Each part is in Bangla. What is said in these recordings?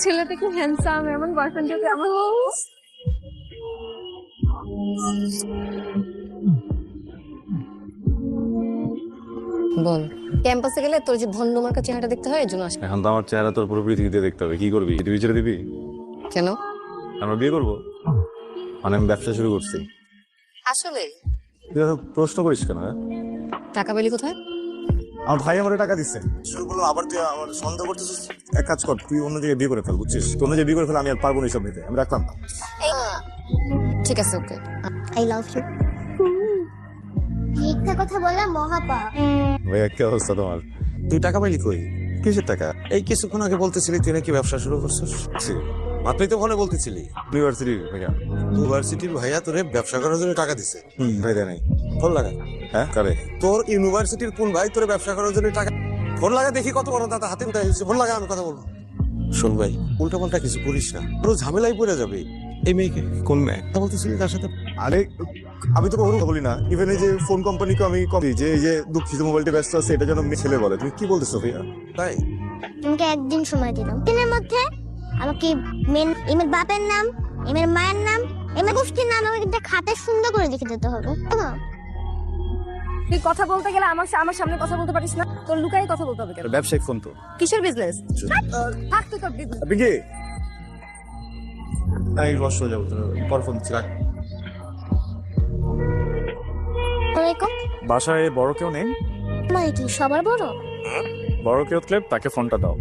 ছেলেটা কি হ্যান্ডসাম, এমন বয়ফ্রেন্ড যদি আমার বল, ক্যাম্পাসে গেলে তোর যে ভন্ডমার্কা চেহারাটা দেখতে হয় এর জন্য আসে। এখন তো আমার চেহারা তোর পুরো পৃথিবীতে দেখতে হবে। কি করবি? পৃথিবী ছেড়ে দিবি? কেন? আমরা বিয়ে করবো, মানে আমি ব্যবসা শুরু করছি। আসলে তুই এত প্রশ্ন করিস কেন? হ্যাঁ, টাকা পেলি কোথায়? আমার ভাই আমার টাকা দিচ্ছে। শুরু করলো, আবার তুই আমার সন্দেহ করতেছিস। এক কাজ কর, তুই অন্য জায়গায় বিয়ে করে ফেল, বুঝছিস? তুই অন্য জায়গায় বিয়ে করে ফেল, আমি আর পারবো না এইসব নিতে, আমি রাখলাম না। ঠিক আছে, ওকে। I love you. মিথ্যা কথা বলা মহাপাপ। ভাই কি অবস্থা তোমার? তুই টাকা পাইলি কই? কিসের টাকা? এই কিছুক্ষণ আগে বলতেছিলি তুই নাকি ব্যবসা শুরু করছিস। মাত্রই তো ফোনে বলতেছিলি ইউনিভার্সিটি ভাইয়া। ইউনিভার্সিটির ভাইয়া তোরে ব্যবসা করার জন্য টাকা দিছে। ভাই দেয় নাই। ফোন লাগা। হ্যাঁ কারে? তোর ইউনিভার্সিটির কোন ভাই তোরে ব্যবসা করার জন্য টাকা? ফোন লাগা, দেখি কত বড় দাদা হাতে উঠে ফোন লাগা, আমি কথা বলবো। শোন ভাই, উল্টা পাল্টা কিছু করিস না, পুরো ঝামেলায় পড়ে যাবে। এই মেয়েকে কোন মেয়ে? কথা বলতেছিলি তার সাথে? আরে আমি তো কখনো বলি না, ইভেন এই যে ফোন কোম্পানিকে আমি কবি যে এই যে দুঃখিত মোবাইলটা ব্যস্ত আছে এটা যেন ছেলে বলে। তুমি কি বলতেছো ভাইয়া? তাই তোমাকে একদিন সময় দিলাম, দিনের মধ্যে আমাকে মেন এমের বাপের নাম, এমের মায়ের নাম, এমের গোষ্ঠীর নাম আমাকে একটা খাতে সুন্দর করে লিখে দিতে হবে। তুই কথা বলতে গেলে আমার সামনে কথা বলতে পারিস না, তোর লুকাই কথা বলতে হবে কেন? ব্যবসায়িক ফোন তো। কিসের বিজনেস? থাক তুই তোর business। আপনি কি? এই বসো, যাবো পর ফোন দিচ্ছি, রাখ। ওয়ালাইকুম। বাসায় বড় কেউ নেই? মানে কি সবার বড়? বড় কেউ থাকলে তাকে ফোনটা দাও।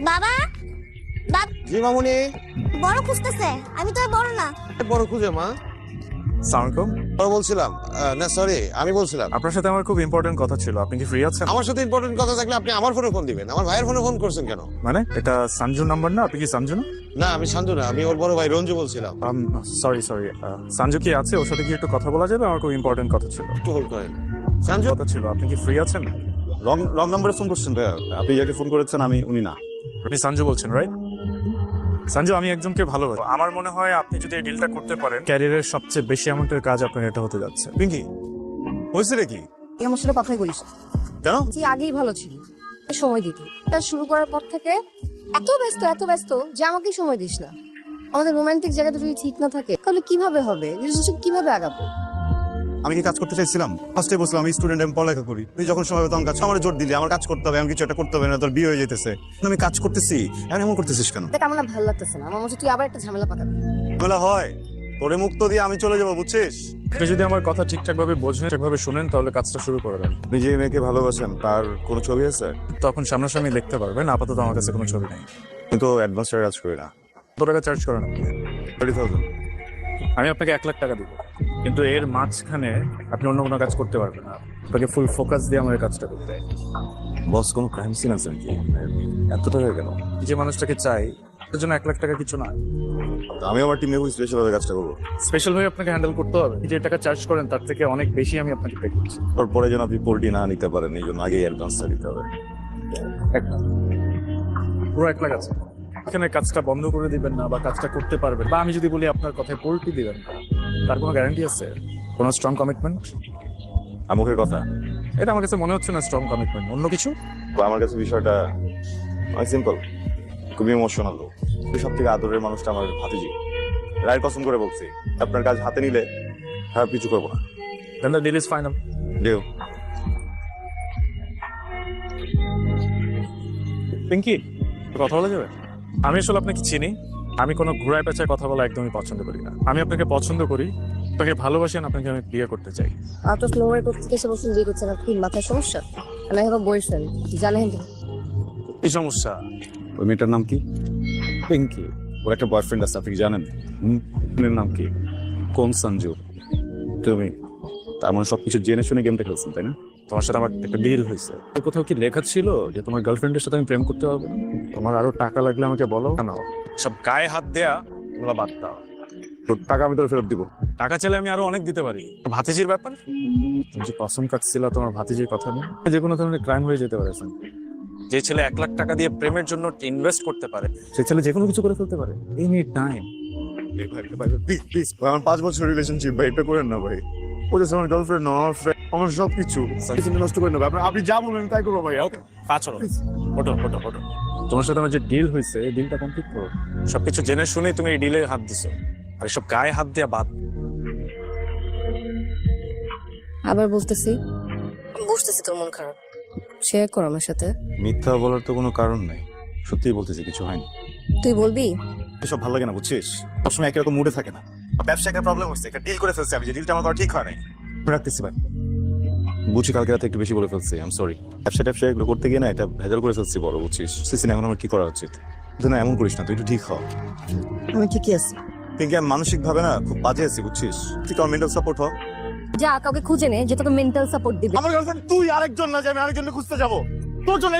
বাবা, জি মামুনি। বড় খুঁজতেছে, আমি তো আর বড় না। বড় খুঁজে মা। সালামালাইকুম। বড় বলছিলাম, না সরি, আমি বলছিলাম আপনার সাথে আমার খুব ইম্পর্টেন্ট কথা ছিল, আপনি কি ফ্রি আছেন? আমার সাথে ইম্পর্টেন্ট কথা থাকলে আপনি আমার ফোনে ফোন দিবেন, আমার ভাইয়ের ফোনে ফোন করছেন কেন? মানে এটা সঞ্জুর নাম্বার না? আপনি কি সঞ্জু না? না আমি শান্ত না, আমি ওর বড় ভাই রঞ্জু বলছিলাম। সরি সরি, সঞ্জু কি আছে? ওর সাথে কি একটু কথা বলা যাবে? আমার খুব ইম্পর্টেন্ট কথা ছিল। একটু হোল্ড করেন। সঞ্জু, কথা ছিল, আপনি কি ফ্রি আছেন? রং রং নাম্বারে ফোন করছেন ভাইয়া। আপনি যাকে ফোন করেছেন আমি উনি না। আপনি সঞ্জু বলছেন, রাইট? সঞ্জু, আমি একজনকে ভালোবাসি। আমার মনে হয় আপনি যদি এই ডিলটা করতে পারেন, ক্যারিয়ারের সবচেয়ে বেশি অ্যামাউন্টের কাজ আপনার এটা হতে যাচ্ছে। পিঙ্কি হয়েছে রে কি? তুই আমার সাথে কথাই বলিস না। কেন? তুই আগেই ভালো ছিল, সময় দিতি। এটা শুরু করার পর থেকে এত ব্যস্ত যে আমাকেই সময় দিস না। আমাদের রোমান্টিক জায়গাটা যদি ঠিক না থাকে তাহলে কিভাবে হবে, রিলেশনশিপ কিভাবে আগাবো? আমি কি কাজ করতে চাইছিলাম? ফার্স্টে বলছিলাম আমি স্টুডেন্ট, আমি পড়ালেখা করি। তুই যখন সময় তখন কাজ, আমার জোর দিলি আমার কাজ করতে হবে, আমি কিছু একটা করতে হবে, না তোর বিয়ে হয়ে যেতেছে। আমি কাজ করতেছি, এখন এমন করতেছিস কেন? দেখ, আমার না ভালো লাগতেছে না। আমার মনে হচ্ছে তুই আবার একটা ঝামেলা পাকাবি। ঝামেলা হয় তোরে মুক্ত দিয়ে আমি চলে যাবো, বুঝছিস? আপনি যদি আমার কথা ঠিকঠাক ভাবে বোঝেন, ঠিকভাবে শুনেন, তাহলে কাজটা শুরু করে দেন। আপনি যে মেয়েকে ভালোবাসেন তার কোনো ছবি আছে? তখন সামনাসামনি দেখতে পারবেন। আপাতত আমার কাছে কোনো ছবি নেই। কিন্তু অ্যাডভান্স কাজ করি না। কত টাকা চার্জ করেন আপনি? 30,000। আমি আপনাকে 1 লাখ টাকা দিব, কিন্তু এর মাঝখানে আপনি অন্য কোনো কাজ করতে পারবেন না। আপনাকে ফুল ফোকাস দিয়ে আমার এই কাজটা করতে হয়। বস কোনো ক্রাইম সিন আছে নাকি? এত টাকা কেন? যে মানুষটাকে চাই তার জন্য 1 লাখ টাকা কিছু না। আমি আমার টিমে স্পেশাল কাজটা করবো। স্পেশাল ভাবে আপনাকে হ্যান্ডেল করতে হবে। যে টাকা চার্জ করেন তার থেকে অনেক বেশি আমি আপনাকে পে করছি। তারপরে যেন আপনি পোল্ট্রি না নিতে পারেন, এই জন্য আগেই অ্যাডভান্সটা দিতে হবে। 1 লাখ, পুরো 1 লাখ আছে। এখানে কাজটা বন্ধ করে দিবেন না বা কাজটা করতে পারবেন, বা আমি যদি বলি আপনার কথায় পোল্ট্রি দিবেন না, তার কোনো গ্যারান্টি আছে? কোনো স্ট্রং কমিটমেন্ট? মুখের কথা। এটা আমার কাছে মনে হচ্ছে না স্ট্রং কমিটমেন্ট। অন্য কিছু? আমার কাছে বিষয়টা অনেক সিম্পল, খুবই ইমোশনাল। সব থেকে আদরের মানুষটা আমার ভাতিজি। রায়ের কসম করে বলছি, আপনার কাজ হাতে নিলে খারাপ কিছু করবো না। Then the deal is final. Deal. Pinky, কথা বলা যাবে? আমি আসলে আপনাকে চিনি। আমি কোনো ঘুরায় পেঁচায় কথা বলা একদমই পছন্দ করি না। আমি আপনাকে পছন্দ করি, আপনাকে ভালোবাসি, আর আপনাকে আমি বিয়ে করতে চাই। আর তো স্লোয়ার করতে এসে বলছেন বিয়ে করছে না, কি মাথায় সমস্যা? আমি এখন বয়ফ্রেন্ড, জানেন? কি সমস্যা? ওই মেয়েটার নাম কি? পিঙ্কি। ওর একটা বয়ফ্রেন্ড আছে, আপনি কি জানেন? আপনার নাম কি? কোন সঞ্জু? তুমি। তার মানে সবকিছু জেনে শুনে গেমটা খেলছেন, তাই না? তোমার সাথে আমার একটা ডিল হয়েছে। কোথাও কি লেখা ছিল যে তোমার গার্লফ্রেন্ডের সাথে আমি প্রেম করতে পারবো না? তোমার আরো টাকা লাগলে আমাকে বলো। না, সব গায়ে হাত দেয়া ওগুলো বাদ দাও। তোর টাকা আমি তোর ফেরত দিব। টাকা চাইলে আমি আরো অনেক দিতে পারি। ভাতিজির ব্যাপার, তুমি যে কসম কাটছিল তোমার ভাতিজির কথা নিয়ে, যে কোনো ধরনের ক্রাইম হয়ে যেতে পারে। যে ছেলে 1 লাখ টাকা দিয়ে প্রেমের জন্য ইনভেস্ট করতে পারে, সে ছেলে যে কোনো কিছু করে ফেলতে পারে এনি টাইম। প্লিজ প্লিজ, আমার 5 বছর রিলেশনশিপ ভাই, এটা করেন না ভাই। ও যে আমার গার্লফ্রেন্ড না, আমার ফ্রেন্ড, আমার সব কিছু নষ্ট করে নেবে। আপনি যা বলবেন তাই করবো ভাই। ওকে, পা চলো, ওঠো ওঠো ওঠো। তোমার সাথে আমার যে ডিল হয়েছে এই ডিলটা কমপ্লিট করো। সবকিছু জেনে শুনে তুমি এই ডিলে হাত দিছো, আর এসব গায়ে হাত দিয়ে বাদ। আবার বলতেছি, বুঝতেছি তোর মন খারাপ, শেয়ার কর আমার সাথে। মিথ্যা বলার তো কোনো কারণ নাই, সত্যিই বলতেছি কিছু হয়নি। তুই বলবি? এসব ভালো লাগে না বুঝছিস, সবসময় একই রকম মুডে থাকে না। ব্যবসা একটা প্রবলেম হচ্ছে, একটা ডিল করে ফেলছি আমি, যে ডিলটা আমার করা ঠিক হয় নাই। রাখতেছি ভাই, বুঝছি কালকে রাতে একটু বেশি বলে ফেলছি, আই এম সরি। ব্যবসা এগুলো করতে গিয়ে না এটা ভেজাল করে ফেলছি বড়, বুঝছিস। সিসিন এখন আমার কি করা উচিত? তুই না এমন করিস না, তুই একটু ঠিক হ। আমি ঠিকই আছি। কিন্তু আমি মানসিক ভাবে না খুব বাজে আছি বুঝছিস, তুই তো মেন্টাল সাপোর্ট হ। যা কাউকে খুঁজে নে যে তোকে মেন্টাল সাপোর্ট দিবে। আমার গার্লফ্রেন্ড তুই, আরেকজন না যে আমি আরেকজনকে খুঁজতে যাবো তোর জন্য।